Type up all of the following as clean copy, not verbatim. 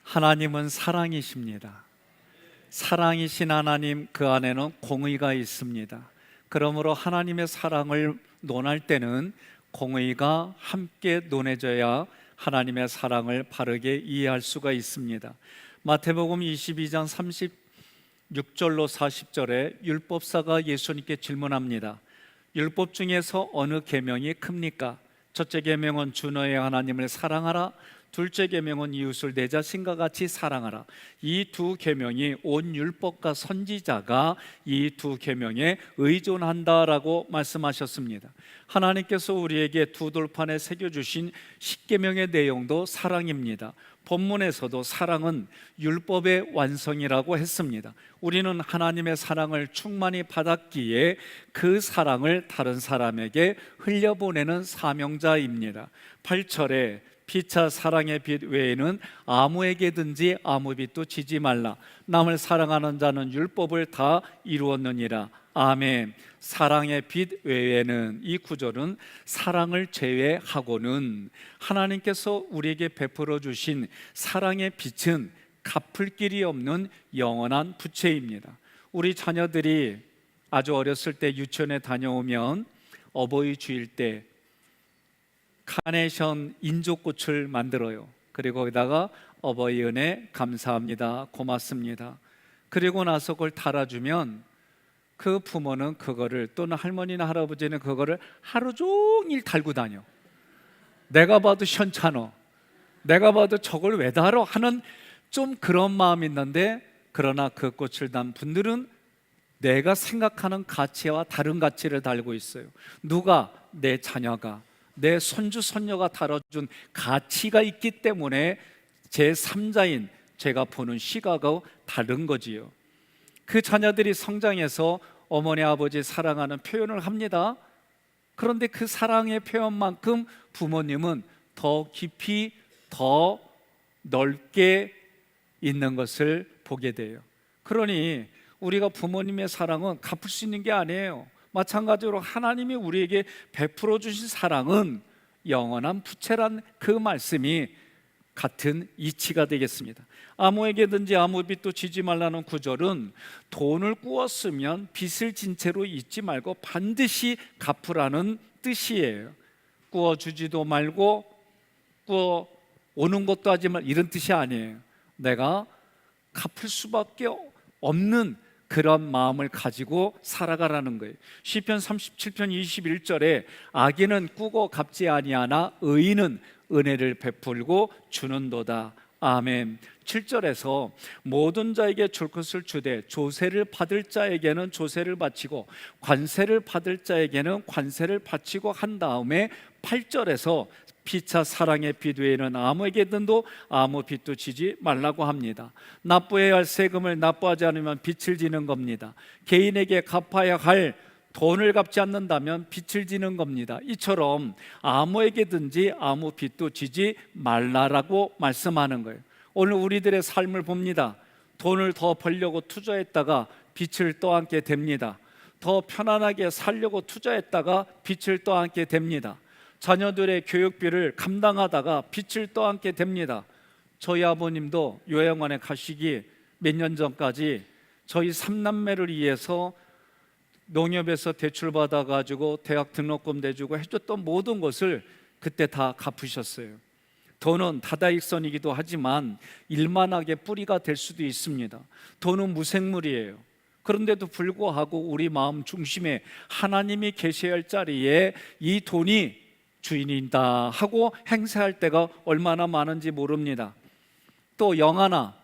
하나님은 사랑이십니다. 사랑이신 하나님, 그 안에는 공의가 있습니다. 그러므로 하나님의 사랑을 논할 때는 공의가 함께 논해져야 하나님의 사랑을 바르게 이해할 수가 있습니다. 마태복음 22장 36절로 40절에 율법사가 예수님께 질문합니다. 율법 중에서 어느 계명이 큽니까? 첫째 계명은 주 너의 하나님을 사랑하라. 둘째 계명은 이웃을 내 자신과 같이 사랑하라. 이 두 계명이 온 율법과 선지자가 이 두 계명에 의존한다라고 말씀하셨습니다. 하나님께서 우리에게 두 돌판에 새겨주신 십계명의 내용도 사랑입니다. 본문에서도 사랑은 율법의 완성이라고 했습니다. 우리는 하나님의 사랑을 충만히 받았기에 그 사랑을 다른 사람에게 흘려보내는 사명자입니다. 8절에 피차 사랑의 빛 외에는 아무에게든지 아무 빛도 지지 말라. 남을 사랑하는 자는 율법을 다 이루었느니라. 아멘. 사랑의 빛 외에는, 이 구절은 사랑을 제외하고는 하나님께서 우리에게 베풀어 주신 사랑의 빛은 갚을 길이 없는 영원한 부채입니다. 우리 자녀들이 아주 어렸을 때 유치원에 다녀오면 어버이 주일 때 카네이션 인조꽃을 만들어요. 그리고 거기다가 어버이 은혜 감사합니다, 고맙습니다. 그리고 나서 그걸 달아주면 그 부모는 그거를, 또는 할머니나 할아버지는 그거를 하루 종일 달고 다녀. 내가 봐도 현찮어, 내가 봐도 저걸 왜 달어 하는 좀 그런 마음이 있는데, 그러나 그 꽃을 단 분들은 내가 생각하는 가치와 다른 가치를 달고 있어요. 누가? 내 자녀가, 내 손주 손녀가 다뤄준 가치가 있기 때문에 제3자인 제가 보는 시각하고 다른 거지요. 그 자녀들이 성장해서 어머니 아버지 사랑하는 표현을 합니다. 그런데 그 사랑의 표현만큼 부모님은 더 깊이 더 넓게 있는 것을 보게 돼요. 그러니 우리가 부모님의 사랑은 갚을 수 있는 게 아니에요. 마찬가지로 하나님이 우리에게 베풀어 주신 사랑은 영원한 부채란 그 말씀이 같은 이치가 되겠습니다. 아무에게든지 아무 빚도 지지 말라는 구절은 돈을 꾸었으면 빚을 진 채로 잊지 말고 반드시 갚으라는 뜻이에요. 꾸어주지도 말고 꾸어 오는 것도 하지 말, 이런 뜻이 아니에요. 내가 갚을 수밖에 없는 그런 마음을 가지고 살아가라는 거예요. 시편 37편 21절에 악인은 꾸고 갚지 아니하나 의인은 은혜를 베풀고 주는도다. 아멘. 7절에서 모든 자에게 줄 것을 주되 조세를 받을 자에게는 조세를 바치고 관세를 받을 자에게는 관세를 바치고 한 다음에 8절에서 피차 사랑의 빛 외에는 아무에게든도 아무 빚도 지지 말라고 합니다. 납부해야 할 세금을 납부하지 않으면 빚을 지는 겁니다. 개인에게 갚아야 할 돈을 갚지 않는다면 빚을 지는 겁니다. 이처럼 아무에게든지 아무 빚도 지지 말라라고 말씀하는 거예요. 오늘 우리들의 삶을 봅니다. 돈을 더 벌려고 투자했다가 빚을 떠안게 됩니다. 더 편안하게 살려고 투자했다가 빚을 떠안게 됩니다. 자녀들의 교육비를 감당하다가 빚을 떠안게 됩니다. 저희 아버님도 요양원에 가시기 몇 년 전까지 저희 3남매를 위해서 농협에서 대출 받아가지고 대학 등록금 내주고 해줬던 모든 것을 그때 다 갚으셨어요. 돈은 다다익선이기도 하지만 일만하게 뿌리가 될 수도 있습니다. 돈은 무생물이에요. 그런데도 불구하고 우리 마음 중심에 하나님이 계셔야 할 자리에 이 돈이 주인이다 하고 행세할 때가 얼마나 많은지 모릅니다. 또 영화나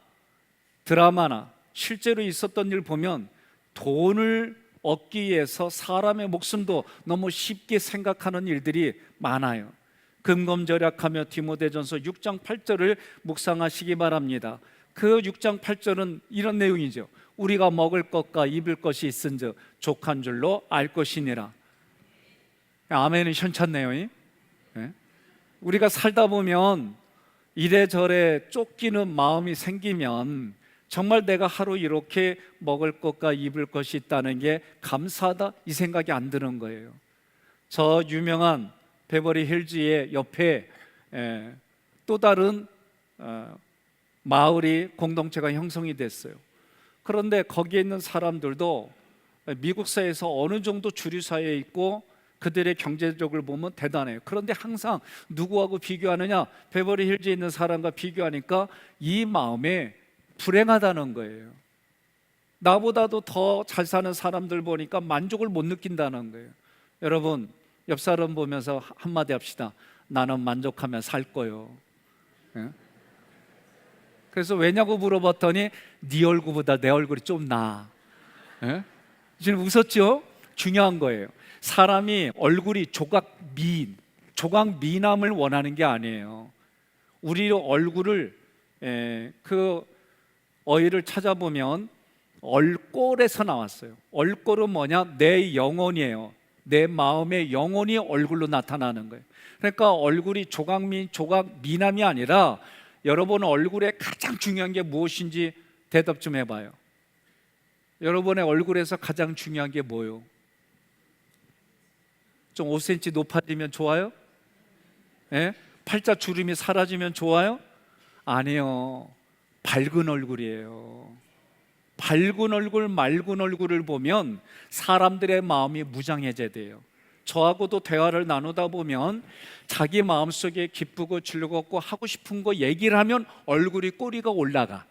드라마나 실제로 있었던 일 보면 돈을 얻기 위해서 사람의 목숨도 너무 쉽게 생각하는 일들이 많아요. 금검절약하며 디모데전서 6장 8절을 묵상하시기 바랍니다. 그 6장 8절은 이런 내용이죠. 우리가 먹을 것과 입을 것이 있은즉 족한 줄로 알 것이니라. 아멘은 현찮네요. 우리가 살다 보면 이래저래 쫓기는 마음이 생기면 정말 내가 하루 이렇게 먹을 것과 입을 것이 있다는 게 감사하다, 이 생각이 안 드는 거예요. 저 유명한 베버리 힐즈의 옆에 또 다른 마을이 공동체가 형성이 됐어요. 그런데 거기에 있는 사람들도 미국 사회에서 어느 정도 주류 사회에 있고 그들의 경제적으로 보면 대단해요. 그런데 항상 누구하고 비교하느냐? 베버리 힐즈에 있는 사람과 비교하니까 이 마음에 불행하다는 거예요. 나보다도 더 잘 사는 사람들 보니까 만족을 못 느낀다는 거예요. 여러분, 옆 사람 보면서 한마디 합시다. 나는 만족하며 살 거요. 예? 그래서 왜냐고 물어봤더니 네 얼굴보다 내 얼굴이 좀 나아. 예? 지금 웃었죠? 중요한 거예요. 사람이 얼굴이 조각미남을 원하는 게 아니에요. 우리 얼굴을 그 어휘를 찾아보면 얼꼴에서 나왔어요. 얼꼴은 뭐냐? 내 영혼이에요. 내 마음의 영혼이 얼굴로 나타나는 거예요. 그러니까 얼굴이 조각미남이 아니라 여러분 얼굴에 가장 중요한 게 무엇인지 대답 좀 해봐요. 여러분의 얼굴에서 가장 중요한 게 뭐예요? 좀 5cm 높아지면 좋아요? 예? 팔자 주름이 사라지면 좋아요? 아니요. 밝은 얼굴이에요. 밝은 얼굴, 맑은 얼굴을 보면 사람들의 마음이 무장해제 돼요. 저하고도 대화를 나누다 보면 자기 마음속에 기쁘고 즐겁고 하고 싶은 거 얘기를 하면 얼굴이 꼬리가 올라가.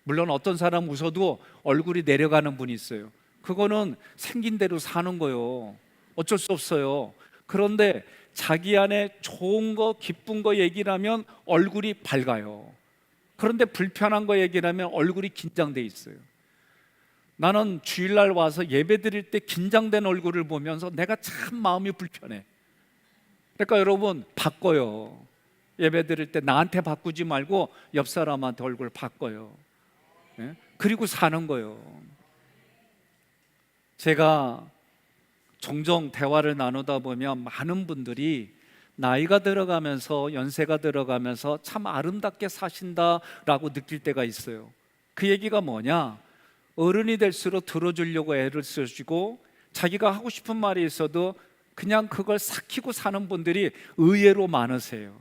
물론 어떤 사람 웃어도 얼굴이 내려가는 분이 있어요. 그거는 생긴 대로 사는 거예요. 어쩔 수 없어요. 그런데 자기 안에 좋은 거, 기쁜 거 얘기를 하면 얼굴이 밝아요. 그런데 불편한 거 얘기를 하면 얼굴이 긴장돼 있어요. 나는 주일날 와서 예배 드릴 때 긴장된 얼굴을 보면서 내가 참 마음이 불편해. 그러니까 여러분 바꿔요. 예배 드릴 때 나한테 바꾸지 말고 옆 사람한테 얼굴 바꿔요. 예? 그리고 사는 거예요. 제가 종종 대화를 나누다 보면 많은 분들이 나이가 들어가면서 연세가 들어가면서 참 아름답게 사신다라고 느낄 때가 있어요. 그 얘기가 뭐냐? 어른이 될수록 들어주려고 애를 쓰시고 자기가 하고 싶은 말이 있어도 그냥 그걸 삭히고 사는 분들이 의외로 많으세요.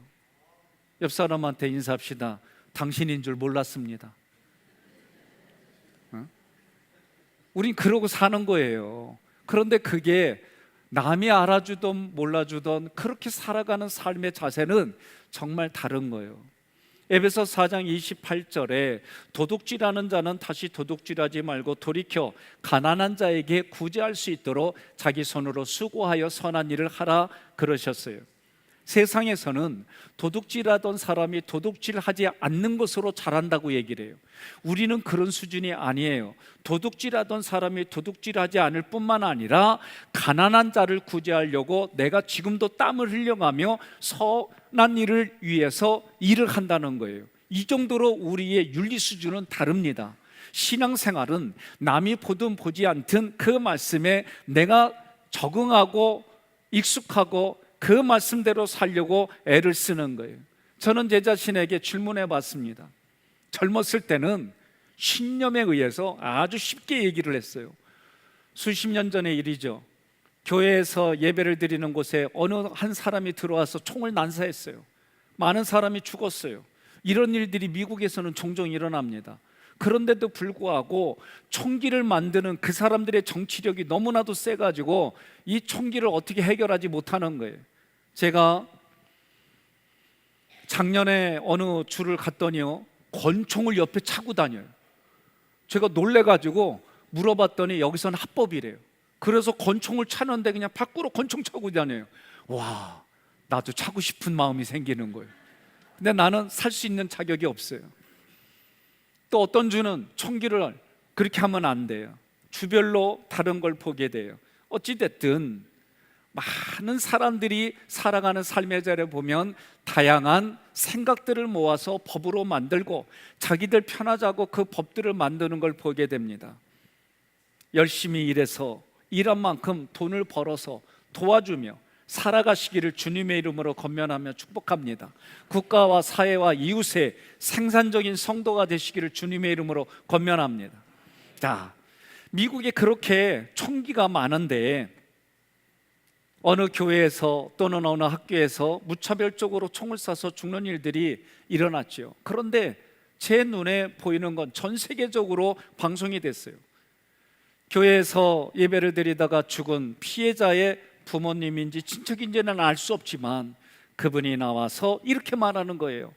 옆 사람한테 인사합시다. 당신인 줄 몰랐습니다. 우린 그러고 사는 거예요. 그런데 그게 남이 알아주던 몰라주던 그렇게 살아가는 삶의 자세는 정말 다른 거예요. 에베소 4장 28절에 도둑질하는 자는 다시 도둑질하지 말고 돌이켜 가난한 자에게 구제할 수 있도록 자기 손으로 수고하여 선한 일을 하라 그러셨어요. 세상에서는 도둑질하던 사람이 도둑질하지 않는 것으로 잘한다고 얘기를 해요. 우리는 그런 수준이 아니에요. 도둑질하던 사람이 도둑질하지 않을 뿐만 아니라 가난한 자를 구제하려고 내가 지금도 땀을 흘려가며 선한 일을 위해서 일을 한다는 거예요. 이 정도로 우리의 윤리 수준은 다릅니다. 신앙생활은 남이 보든 보지 않든 그 말씀에 내가 적응하고 익숙하고 그 말씀대로 살려고 애를 쓰는 거예요. 저는 제 자신에게 질문해 봤습니다. 젊었을 때는 신념에 의해서 아주 쉽게 얘기를 했어요. 수십 년 전의 일이죠. 교회에서 예배를 드리는 곳에 어느 한 사람이 들어와서 총을 난사했어요. 많은 사람이 죽었어요. 이런 일들이 미국에서는 종종 일어납니다. 그런데도 불구하고 총기를 만드는 그 사람들의 정치력이 너무나도 세가지고 이 총기를 어떻게 해결하지 못하는 거예요. 제가 작년에 어느 주를 갔더니요, 권총을 옆에 차고 다녀요. 제가 놀래가지고 물어봤더니 여기서는 합법이래요. 그래서 권총을 차는데 그냥 밖으로 권총 차고 다녀요. 와, 나도 차고 싶은 마음이 생기는 거예요. 근데 나는 살 수 있는 자격이 없어요. 또 어떤 주는 총기를 그렇게 하면 안 돼요. 주별로 다른 걸 보게 돼요. 어찌됐든 많은 사람들이 살아가는 삶의 자리에 보면 다양한 생각들을 모아서 법으로 만들고 자기들 편하자고 그 법들을 만드는 걸 보게 됩니다. 열심히 일해서 일한 만큼 돈을 벌어서 도와주며 살아가시기를 주님의 이름으로 권면하며 축복합니다. 국가와 사회와 이웃의 생산적인 성도가 되시기를 주님의 이름으로 권면합니다. 자, 미국에 그렇게 총기가 많은데 어느 교회에서 또는 어느 학교에서 무차별적으로 총을 쏴서 죽는 일들이 일어났죠. 그런데 제 눈에 보이는 건 전 세계적으로 방송이 됐어요. 교회에서 예배를 드리다가 죽은 피해자의 부모님인지 친척인지는 알 수 없지만 그분이 나와서 이렇게 말하는 거예요.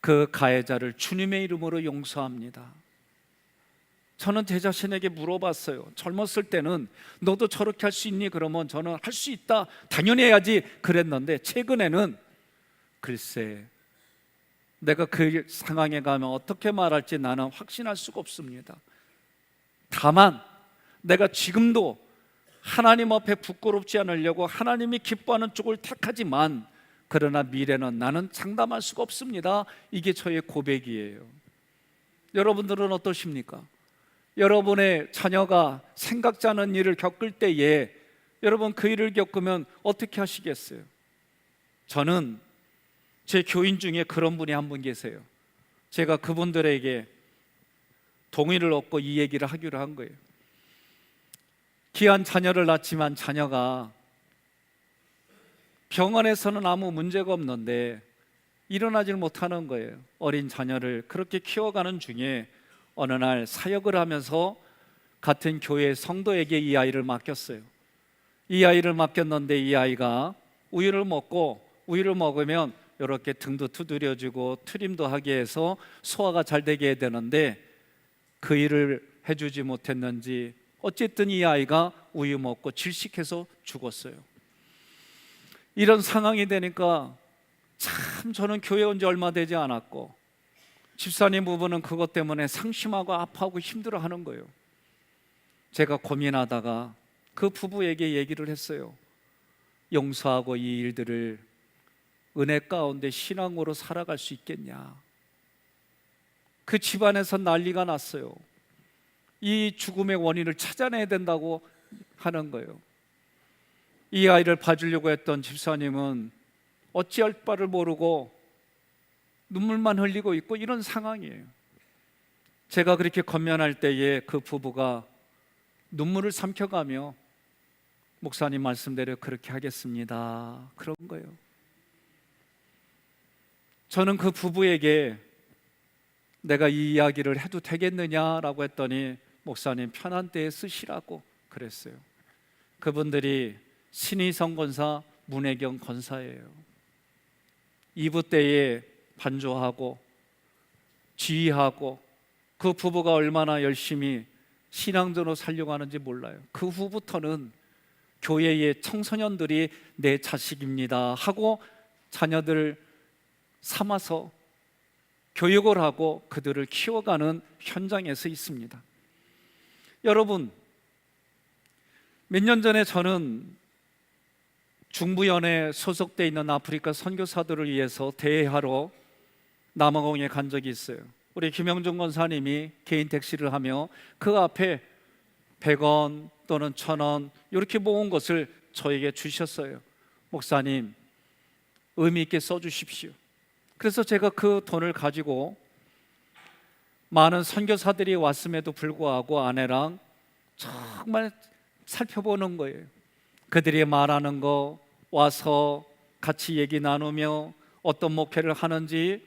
그 가해자를 주님의 이름으로 용서합니다. 저는 제 자신에게 물어봤어요. 젊었을 때는 너도 저렇게 할 수 있니? 그러면 저는 할 수 있다, 당연히 해야지 그랬는데, 최근에는 글쎄, 내가 그 상황에 가면 어떻게 말할지 나는 확신할 수가 없습니다. 다만 내가 지금도 하나님 앞에 부끄럽지 않으려고 하나님이 기뻐하는 쪽을 택하지만, 그러나 미래는 나는 장담할 수가 없습니다. 이게 저의 고백이에요. 여러분들은 어떠십니까? 여러분의 자녀가 생각지 않은 일을 겪을 때에 여러분 그 일을 겪으면 어떻게 하시겠어요? 저는 제 교인 중에 그런 분이 한 분 계세요. 제가 그분들에게 동의를 얻고 이 얘기를 하기로 한 거예요. 귀한 자녀를 낳지만 자녀가 병원에서는 아무 문제가 없는데 일어나질 못하는 거예요. 어린 자녀를 그렇게 키워가는 중에 어느 날 사역을 하면서 같은 교회 성도에게 이 아이를 맡겼어요. 이 아이를 맡겼는데 이 아이가 우유를 먹으면 이렇게 등도 두드려주고 트림도 하게 해서 소화가 잘 되게 해야 되는데 그 일을 해주지 못했는지 어쨌든 이 아이가 우유 먹고 질식해서 죽었어요. 이런 상황이 되니까 참 저는 교회 온 지 얼마 되지 않았고 집사님 부부는 그것 때문에 상심하고 아파하고 힘들어하는 거예요. 제가 고민하다가 그 부부에게 얘기를 했어요. 용서하고 이 일들을 은혜 가운데 신앙으로 살아갈 수 있겠냐. 그 집안에서 난리가 났어요. 이 죽음의 원인을 찾아내야 된다고 하는 거예요. 이 아이를 봐주려고 했던 집사님은 어찌할 바를 모르고 눈물만 흘리고 있고 이런 상황이에요. 제가 그렇게 권면할 때에 그 부부가 눈물을 삼켜가며 목사님 말씀대로 그렇게 하겠습니다, 그런 거예요. 저는 그 부부에게 내가 이 이야기를 해도 되겠느냐라고 했더니 목사님 편한 때에 쓰시라고 그랬어요. 그분들이 신의성 권사, 문혜경 권사예요. 이부 때에 반조하고 지휘하고 그 부부가 얼마나 열심히 신앙적으로 살려고 하는지 몰라요. 그 후부터는 교회의 청소년들이 내 자식입니다 하고 자녀들 삼아서 교육을 하고 그들을 키워가는 현장에서 있습니다. 여러분, 몇 년 전에 저는 중부연에 소속되어 있는 아프리카 선교사들을 위해서 대회하러 남아공에 간 적이 있어요. 우리 김영준 권사님이 개인 택시를 하며 그 앞에 100원 또는 1000원 이렇게 모은 것을 저에게 주셨어요. 목사님, 의미 있게 써주십시오. 그래서 제가 그 돈을 가지고 많은 선교사들이 왔음에도 불구하고 아내랑 정말 살펴보는 거예요. 그들이 말하는 거 와서 같이 얘기 나누며 어떤 목회를 하는지,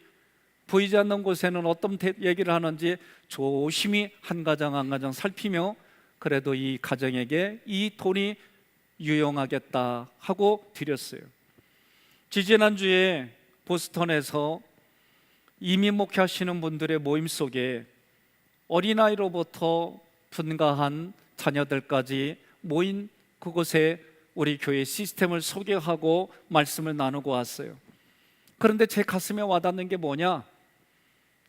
보이지 않는 곳에는 어떤 얘기를 하는지 조심히 한 가정 한 가정 살피며 그래도 이 가정에게 이 돈이 유용하겠다 하고 드렸어요. 지지난주에 보스턴에서 이민 목회하시는 분들의 모임 속에 어린아이로부터 분가한 자녀들까지 모인 그곳에 우리 교회 시스템을 소개하고 말씀을 나누고 왔어요. 그런데 제 가슴에 와닿는 게 뭐냐?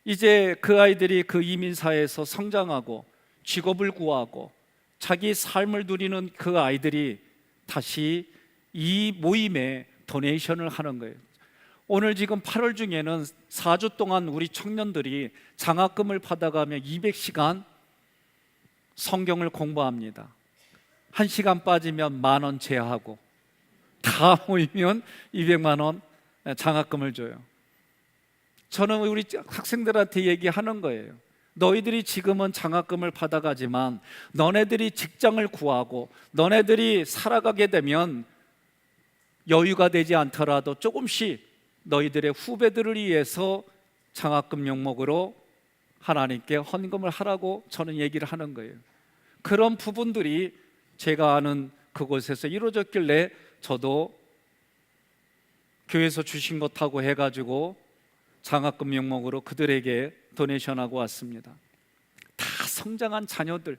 이제 그 아이들이 그 이민사회에서 성장하고 직업을 구하고 자기 삶을 누리는 그 아이들이 다시 이 모임에 도네이션을 하는 거예요. 오늘 지금 8월 중에는 4주 동안 우리 청년들이 장학금을 받아가며 200시간 성경을 공부합니다. 1시간 빠지면 10,000원 제하고 다 모이면 200만 원 장학금을 줘요. 저는 우리 학생들한테 얘기하는 거예요. 너희들이 지금은 장학금을 받아가지만 너네들이 직장을 구하고 너네들이 살아가게 되면 여유가 되지 않더라도 조금씩 너희들의 후배들을 위해서 장학금 명목으로 하나님께 헌금을 하라고 저는 얘기를 하는 거예요. 그런 부분들이 제가 아는 그곳에서 이루어졌길래 저도 교회에서 주신 것하고 해가지고 장학금 명목으로 그들에게 도네이션하고 왔습니다. 다 성장한 자녀들,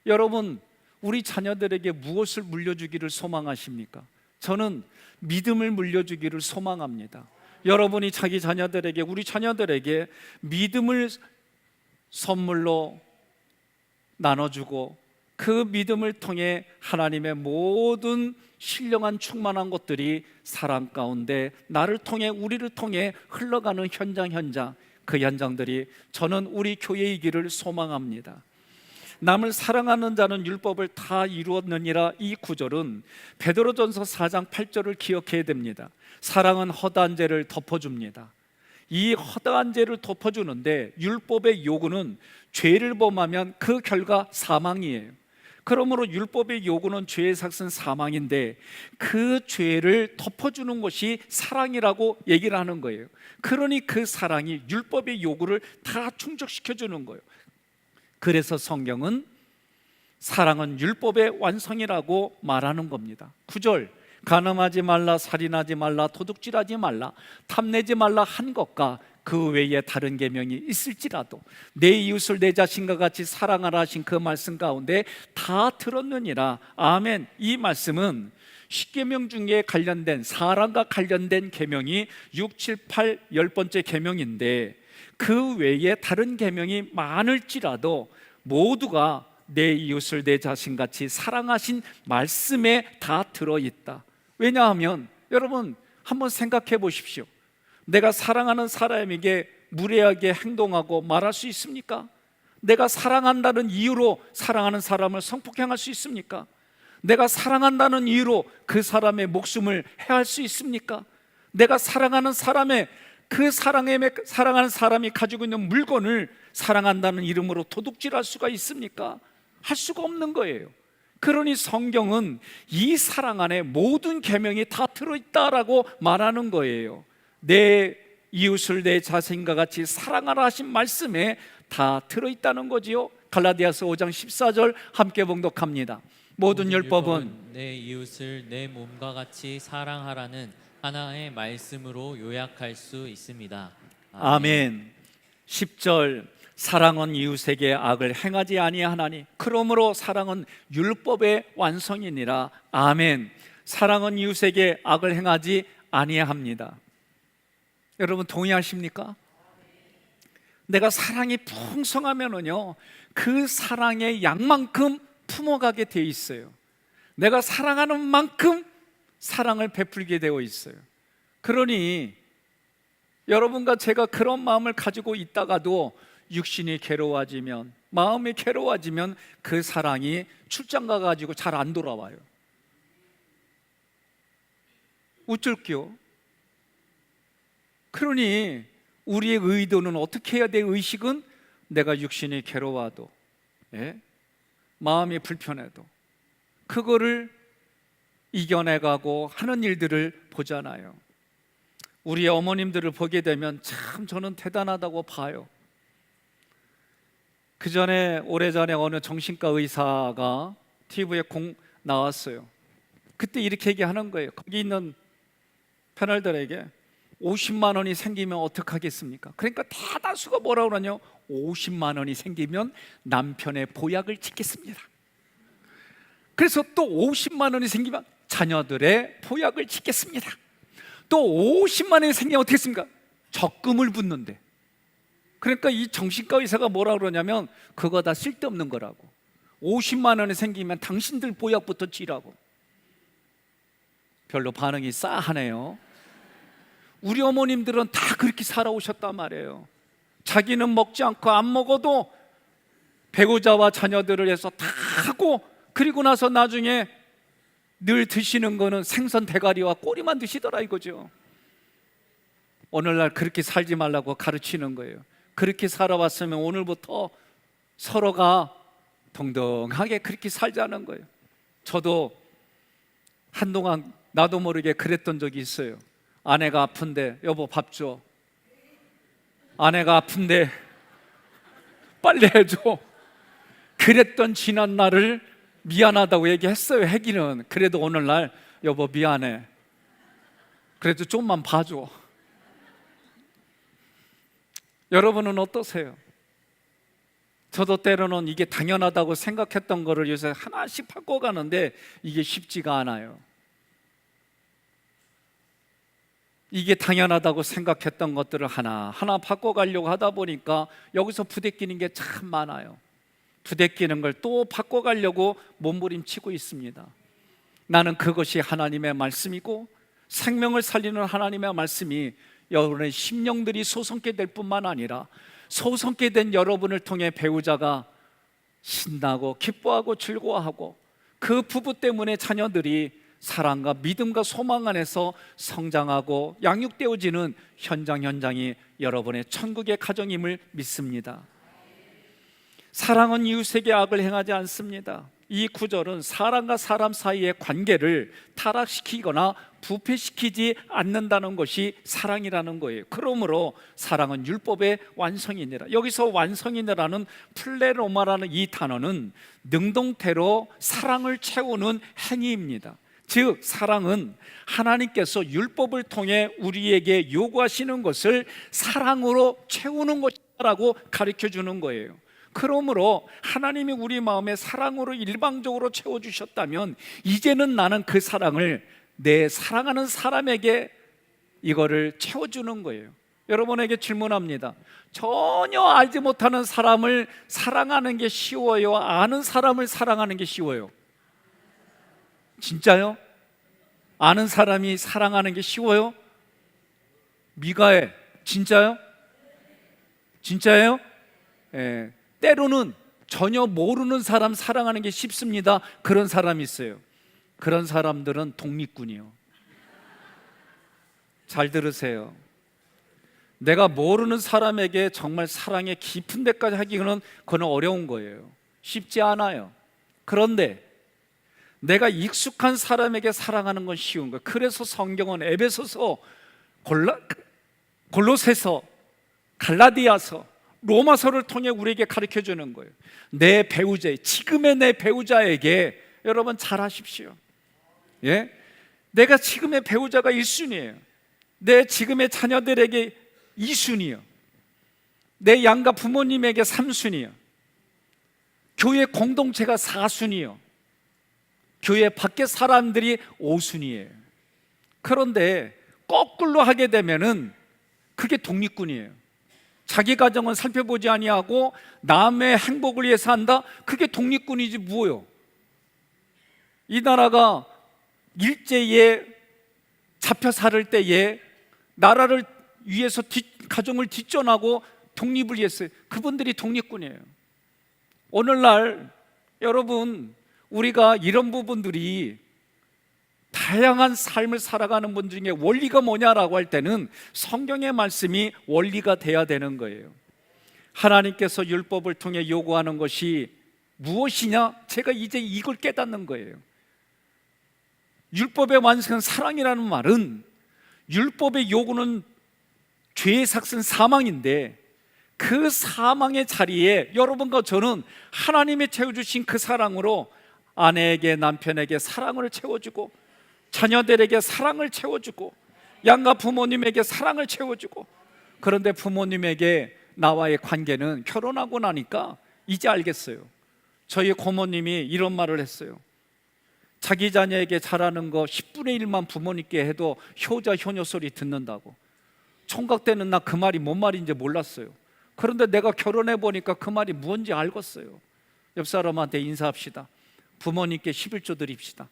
여러분 우리 자녀들에게 무엇을 물려주기를 소망하십니까? 저는 믿음을 물려주기를 소망합니다. 여러분이 자기 자녀들에게, 우리 자녀들에게 믿음을 선물로 나눠주고 그 믿음을 통해 하나님의 모든 신령한 충만한 것들이 사랑 가운데 나를 통해, 우리를 통해 흘러가는 현장, 그 현장들이 저는 우리 교회이기를 소망합니다. 남을 사랑하는 자는 율법을 다 이루었느니라. 이 구절은 베드로전서 4장 8절을 기억해야 됩니다. 사랑은 허다한 죄를 덮어줍니다. 이 허다한 죄를 덮어주는데 율법의 요구는 죄를 범하면 그 결과 사망이에요. 그러므로 율법의 요구는 죄의 삭은 사망인데 그 죄를 덮어주는 것이 사랑이라고 얘기를 하는 거예요. 그러니 그 사랑이 율법의 요구를 다 충족시켜주는 거예요. 그래서 성경은 사랑은 율법의 완성이라고 말하는 겁니다. 9절, 간음하지 말라, 살인하지 말라, 도둑질하지 말라, 탐내지 말라 한 것과 그 외에 다른 계명이 있을지라도 내 이웃을 내 자신과 같이 사랑하라 하신 그 말씀 가운데 다 들었느니라. 아멘. 이 말씀은 10계명 중에 관련된, 사랑과 관련된 계명이 6, 7, 8, 10번째 계명인데 그 외에 다른 계명이 많을지라도 모두가 내 이웃을 내 자신같이 사랑하신 말씀에 다 들어있다. 왜냐하면 여러분 한번 생각해 보십시오. 내가 사랑하는 사람에게 무례하게 행동하고 말할 수 있습니까? 내가 사랑한다는 이유로 사랑하는 사람을 성폭행할 수 있습니까? 내가 사랑한다는 이유로 그 사람의 목숨을 해할 수 있습니까? 내가 사랑하는 사람의 사랑하는 사람이 가지고 있는 물건을 사랑한다는 이름으로 도둑질할 수가 있습니까? 할 수가 없는 거예요. 그러니 성경은 이 사랑 안에 모든 계명이 다 들어있다라고 말하는 거예요. 내 이웃을 내 자신과 같이 사랑하라 하신 말씀에 다 들어있다는 거지요. 갈라디아서 5장 14절 함께 봉독합니다. 모든 율법은 내 이웃을 내 몸과 같이 사랑하라는 하나의 말씀으로 요약할 수 있습니다. 아멘. 10절, 사랑은 이웃에게 악을 행하지 아니하나니 그러므로 사랑은 율법의 완성이니라. 아멘. 사랑은 이웃에게 악을 행하지 아니합니다. 여러분 동의하십니까? 내가 사랑이 풍성하면은요 그 사랑의 양만큼 품어가게 돼 있어요. 내가 사랑하는 만큼 사랑을 베풀게 되어 있어요. 그러니 여러분과 제가 그런 마음을 가지고 있다가도 육신이 괴로워지면, 마음이 괴로워지면 그 사랑이 출장 가가지고 잘 안 돌아와요. 어쩔게요? 그러니 우리의 의도는 어떻게 해야 돼? 의식은 내가 육신이 괴로워도, 마음이 불편해도 그거를 이겨내가고 하는 일들을 보잖아요. 우리 어머님들을 보게 되면 참 저는 대단하다고 봐요. 오래전에 어느 정신과 의사가 TV에 나왔어요. 그때 이렇게 얘기하는 거예요. 거기 있는 패널들에게 50만 원이 생기면 어떡하겠습니까? 그러니까 대다수가 뭐라고 그러냐요? 50만 원이 생기면 남편의 보약을 짓겠습니다. 그래서 또 50만 원이 생기면 자녀들의 보약을 짓겠습니다. 또 50만 원이 생기면 어떻게 했습니까? 적금을 붓는데. 그러니까 이 정신과 의사가 뭐라고 그러냐면 그거 다 쓸데없는 거라고. 50만 원이 생기면 당신들 보약부터 지라고. 별로 반응이 싸하네요. 우리 어머님들은 다 그렇게 살아오셨단 말이에요. 자기는 먹지 않고 안 먹어도 배우자와 자녀들을 위해서 다 하고, 그리고 나서 나중에 늘 드시는 거는 생선 대가리와 꼬리만 드시더라 이거죠. 오늘날 그렇게 살지 말라고 가르치는 거예요. 그렇게 살아왔으면 오늘부터 서로가 동등하게 그렇게 살자는 거예요. 저도 한동안 나도 모르게 그랬던 적이 있어요. 아내가 아픈데 여보 밥 줘. 아내가 아픈데 빨리 해줘. 그랬던 지난 날을 미안하다고 얘기했어요. 혜기는. 그래도 오늘날 여보 미안해. 그래도 좀만 봐줘. 여러분은 어떠세요? 저도 때로는 이게 당연하다고 생각했던 거를 요새 하나씩 바꿔가는데 이게 쉽지가 않아요. 이게 당연하다고 생각했던 것들을 하나하나 바꿔가려고 하다 보니까 여기서 부대끼는 게 참 많아요. 부대끼는 걸 또 바꿔가려고 몸부림치고 있습니다. 나는 그것이 하나님의 말씀이고 생명을 살리는 하나님의 말씀이 여러분의 심령들이 소성케 될 뿐만 아니라 소성케 된 여러분을 통해 배우자가 신나고 기뻐하고 즐거워하고 그 부부 때문에 자녀들이 사랑과 믿음과 소망 안에서 성장하고 양육되어지는 현장이 여러분의 천국의 가정임을 믿습니다. 사랑은 이웃에게 악을 행하지 않습니다. 이 구절은 사람과 사람 사이의 관계를 타락시키거나 부패시키지 않는다는 것이 사랑이라는 거예요. 그러므로 사랑은 율법의 완성이니라. 여기서 완성이니라는 플레로마라는 이 단어는 능동태로 사랑을 채우는 행위입니다. 즉 사랑은 하나님께서 율법을 통해 우리에게 요구하시는 것을 사랑으로 채우는 것이라고 가르쳐 주는 거예요. 그러므로 하나님이 우리 마음에 사랑으로 일방적으로 채워주셨다면 이제는 나는 그 사랑을 내 사랑하는 사람에게 이거를 채워주는 거예요. 여러분에게 질문합니다. 전혀 알지 못하는 사람을 사랑하는 게 쉬워요? 아는 사람을 사랑하는 게 쉬워요? 진짜요? 아는 사람이 사랑하는 게 쉬워요? 미가엘, 진짜요? 진짜예요? 예. 때로는 전혀 모르는 사람 사랑하는 게 쉽습니다. 그런 사람이 있어요. 그런 사람들은 독립군이요. 잘 들으세요. 내가 모르는 사람에게 정말 사랑의 깊은 데까지 하기는 그건 어려운 거예요. 쉽지 않아요. 그런데 내가 익숙한 사람에게 사랑하는 건 쉬운 거예요. 그래서 성경은 에베소서, 골로새서, 갈라디아서, 로마서를 통해 우리에게 가르쳐 주는 거예요. 내 배우자, 지금의 내 배우자에게 여러분 잘하십시오. 예? 내가 지금의 배우자가 1순위예요. 내 지금의 자녀들에게 2순위요. 내 양가 부모님에게 3순위요. 교회 공동체가 4순위요. 교회 밖의 사람들이 5순위예요. 그런데 거꾸로 하게 되면은 그게 독립군이에요. 자기 가정은 살펴보지 아니하고 남의 행복을 위해서 한다? 그게 독립군이지 뭐요? 이 나라가 일제에 잡혀 살을 때에 나라를 위해서 가정을 뒷전하고 독립을 위해서 그분들이 독립군이에요. 오늘날 여러분 우리가 이런 부분들이 다양한 삶을 살아가는 분 중에 원리가 뭐냐라고 할 때는 성경의 말씀이 원리가 돼야 되는 거예요. 하나님께서 율법을 통해 요구하는 것이 무엇이냐? 제가 이제 이걸 깨닫는 거예요. 율법의 완성은 사랑이라는 말은 율법의 요구는 죄의 삭은 사망인데 그 사망의 자리에 여러분과 저는 하나님이 채워주신 그 사랑으로 아내에게 남편에게 사랑을 채워주고 자녀들에게 사랑을 채워주고 양가 부모님에게 사랑을 채워주고 그런데 부모님에게 나와의 관계는 결혼하고 나니까 이제 알겠어요. 저희 고모님이 이런 말을 했어요. 자기 자녀에게 잘하는 거 10분의 1만 부모님께 해도 효자 효녀 소리 듣는다고. 총각 때는 나 그 말이 뭔 말인지 몰랐어요. 그런데 내가 결혼해 보니까 그 말이 뭔지 알겠어요. 옆 사람한테 인사합시다. 부모님께 11조 드립시다.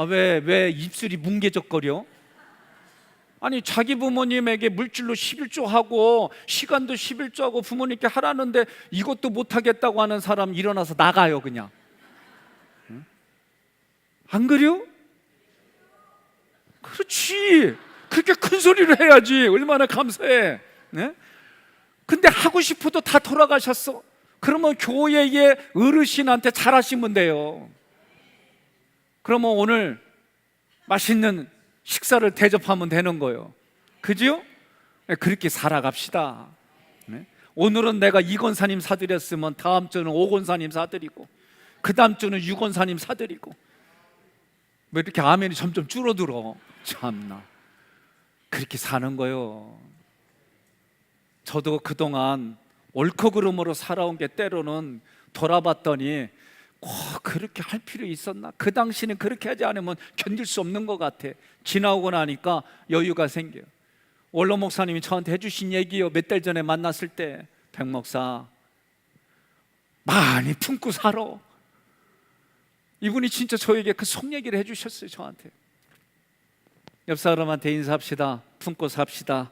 왜 입술이 뭉개적거려? 아니 자기 부모님에게 물질로 11조 하고 시간도 11조 하고 부모님께 하라는데 이것도 못하겠다고 하는 사람 일어나서 나가요 그냥. 응? 안 그래요? 그렇지. 그렇게 큰 소리를 해야지. 얼마나 감사해. 네? 근데 하고 싶어도 다 돌아가셨어. 그러면 교회의 어르신한테 잘하시면 돼요. 그러면 오늘 맛있는 식사를 대접하면 되는 거예요. 그죠? 그렇게 살아갑시다. 네? 오늘은 내가 2권사님 사드렸으면 다음 주는 5권사님 사드리고 그 다음 주는 6권사님 사드리고. 왜 이렇게 아멘이 점점 줄어들어? 참나. 그렇게 사는 거예요. 저도 그동안 옳고 그름으로 살아온 게 때로는 돌아봤더니 꼭 그렇게 할 필요 있었나? 그 당시는 그렇게 하지 않으면 견딜 수 없는 것 같아. 지나오고 나니까 여유가 생겨요. 원로 목사님이 저한테 해주신 얘기요. 몇 달 전에 만났을 때, 백 목사 많이 품고 살아. 이분이 진짜 저에게 그 속 얘기를 해주셨어요. 저한테. 옆 사람한테 인사합시다. 품고 삽시다.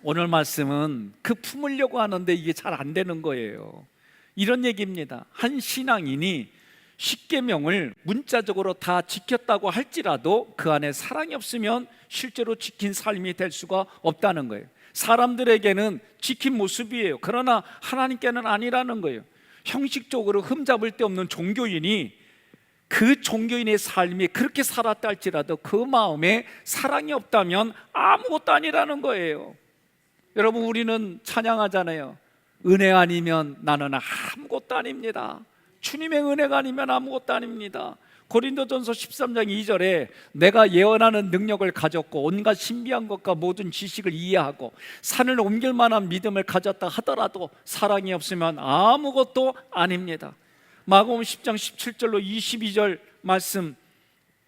오늘 말씀은 그 품으려고 하는데 이게 잘 안 되는 거예요. 이런 얘기입니다. 한 신앙인이 십계명을 문자적으로 다 지켰다고 할지라도 그 안에 사랑이 없으면 실제로 지킨 삶이 될 수가 없다는 거예요. 사람들에게는 지킨 모습이에요. 그러나 하나님께는 아니라는 거예요. 형식적으로 흠잡을 데 없는 종교인이 그 종교인의 삶이 그렇게 살았다 할지라도 그 마음에 사랑이 없다면 아무것도 아니라는 거예요. 여러분, 우리는 찬양하잖아요. 은혜 아니면 나는 아무것도 아닙니다. 주님의 은혜가 아니면 아무것도 아닙니다. 고린도전서 13장 2절에 내가 예언하는 능력을 가졌고 온갖 신비한 것과 모든 지식을 이해하고 산을 옮길 만한 믿음을 가졌다 하더라도 사랑이 없으면 아무것도 아닙니다. 마가복음 10장 17절로 22절 말씀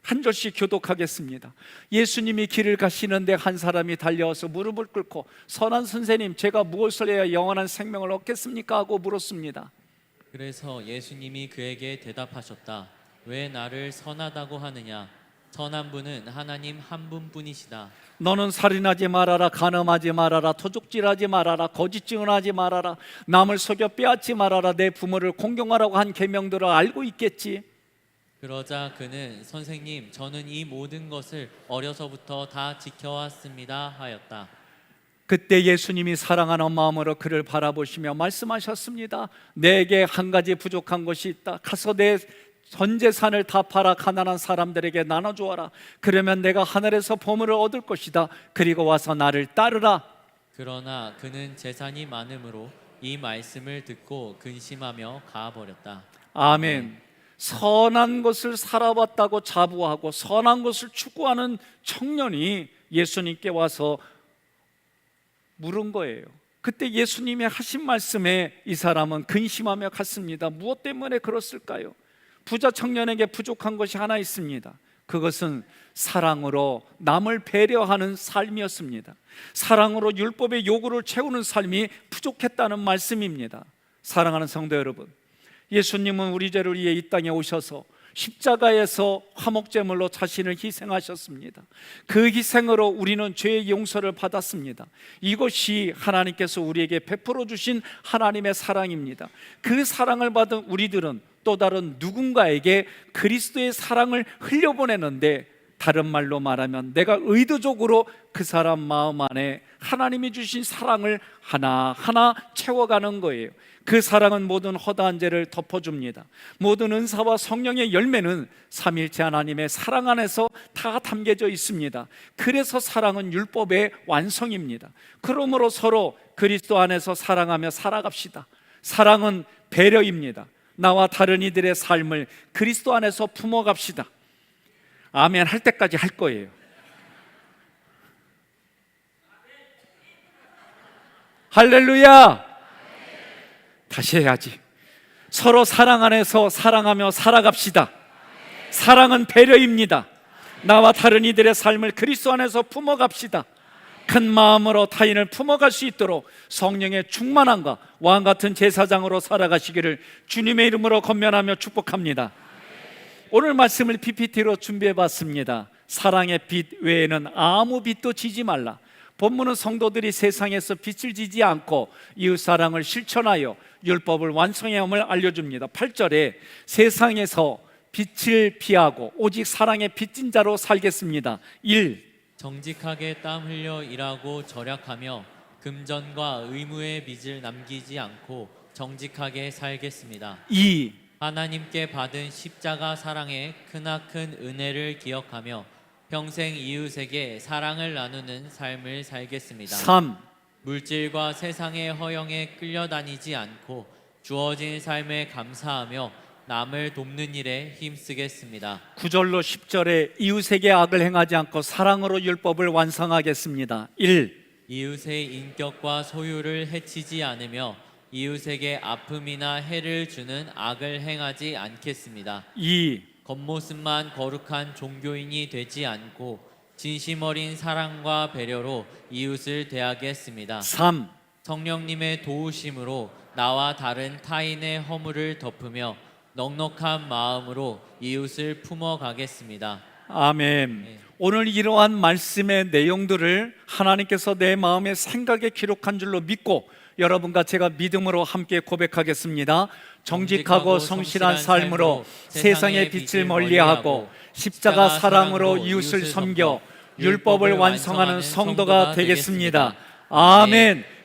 한 절씩 교독하겠습니다. 예수님이 길을 가시는데 한 사람이 달려와서 무릎을 꿇고 선한 선생님, 제가 무엇을 해야 영원한 생명을 얻겠습니까? 하고 물었습니다. 그래서 예수님이 그에게 대답하셨다. 왜 나를 선하다고 하느냐? 선한 분은 하나님 한 분뿐이시다. 너는 살인하지 말아라, 간음하지 말아라, 도둑질하지 말아라, 거짓 증언하지 말아라, 남을 속여 빼앗지 말아라, 내 부모를 공경하라고 한 계명들을 알고 있겠지. 그러자 그는 선생님, 저는 이 모든 것을 어려서부터 다 지켜왔습니다 하였다. 그때 예수님이 사랑하는 마음으로 그를 바라보시며 말씀하셨습니다. 내게 한 가지 부족한 것이 있다. 가서 내 전 재산을 다 팔아 가난한 사람들에게 나눠주어라. 그러면 내가 하늘에서 보물을 얻을 것이다. 그리고 와서 나를 따르라. 그러나 그는 재산이 많음으로 이 말씀을 듣고 근심하며 가버렸다. 아멘. 선한 것을 살아왔다고 자부하고 선한 것을 추구하는 청년이 예수님께 와서 물은 거예요. 그때 예수님의 하신 말씀에 이 사람은 근심하며 갔습니다. 무엇 때문에 그랬을까요? 부자 청년에게 부족한 것이 하나 있습니다. 그것은 사랑으로 남을 배려하는 삶이었습니다. 사랑으로 율법의 요구를 채우는 삶이 부족했다는 말씀입니다. 사랑하는 성도 여러분, 예수님은 우리 죄를 위해 이 땅에 오셔서 십자가에서 화목제물로 자신을 희생하셨습니다. 그 희생으로 우리는 죄의 용서를 받았습니다. 이것이 하나님께서 우리에게 베풀어 주신 하나님의 사랑입니다. 그 사랑을 받은 우리들은 또 다른 누군가에게 그리스도의 사랑을 흘려보내는데, 다른 말로 말하면 내가 의도적으로 그 사람 마음 안에 하나님이 주신 사랑을 하나하나 채워가는 거예요. 그 사랑은 모든 허다한 죄를 덮어줍니다. 모든 은사와 성령의 열매는 삼위일체 하나님의 사랑 안에서 다 담겨져 있습니다. 그래서 사랑은 율법의 완성입니다. 그러므로 서로 그리스도 안에서 사랑하며 살아갑시다. 사랑은 배려입니다. 나와 다른 이들의 삶을 그리스도 안에서 품어갑시다. 아멘 할 때까지 할 거예요. 할렐루야. 다시 해야지. 서로 사랑 안에서 사랑하며 살아갑시다. 사랑은 배려입니다. 나와 다른 이들의 삶을 그리스도 안에서 품어갑시다. 큰 마음으로 타인을 품어갈 수 있도록 성령의 충만함과 왕 같은 제사장으로 살아가시기를 주님의 이름으로 권면하며 축복합니다. 오늘 말씀을 PPT로 준비해봤습니다. 사랑의 빛 외에는 아무 빛도 지지 말라. 본문은 성도들이 세상에서 빛을 지지 않고 이웃사랑을 실천하여 율법을 완성해야 함을 알려줍니다. 8절에 세상에서 빛을 피하고 오직 사랑의 빚진 자로 살겠습니다. 1. 정직하게 땀 흘려 일하고 절약하며 금전과 의무의 빚을 남기지 않고 정직하게 살겠습니다. 2. 하나님께 받은 십자가 사랑의 크나큰 은혜를 기억하며 평생 이웃에게 사랑을 나누는 삶을 살겠습니다. 3. 물질과 세상의 허영에 끌려다니지 않고 주어진 삶에 감사하며 남을 돕는 일에 힘쓰겠습니다. 9절로 10절에 이웃에게 악을 행하지 않고 사랑으로 율법을 완성하겠습니다. 1. 이웃의 인격과 소유를 해치지 않으며 이웃에게 아픔이나 해를 주는 악을 행하지 않겠습니다. 2. 겉모습만 거룩한 종교인이 되지 않고 진심 어린 사랑과 배려로 이웃을 대하겠습니다. 3. 성령님의 도우심으로 나와 다른 타인의 허물을 덮으며 넉넉한 마음으로 이웃을 품어가겠습니다. 아멘. 네. 오늘 이러한 말씀의 내용들을 하나님께서 내 마음의 생각에 기록한 줄로 믿고 여러분과 제가 믿음으로 함께 고백하겠습니다. 정직하고 성실한 삶으로 세상의 빛을 멀리하고 십자가 사랑으로 이웃을 섬겨 율법을 완성하는 성도가 되겠습니다. 아멘.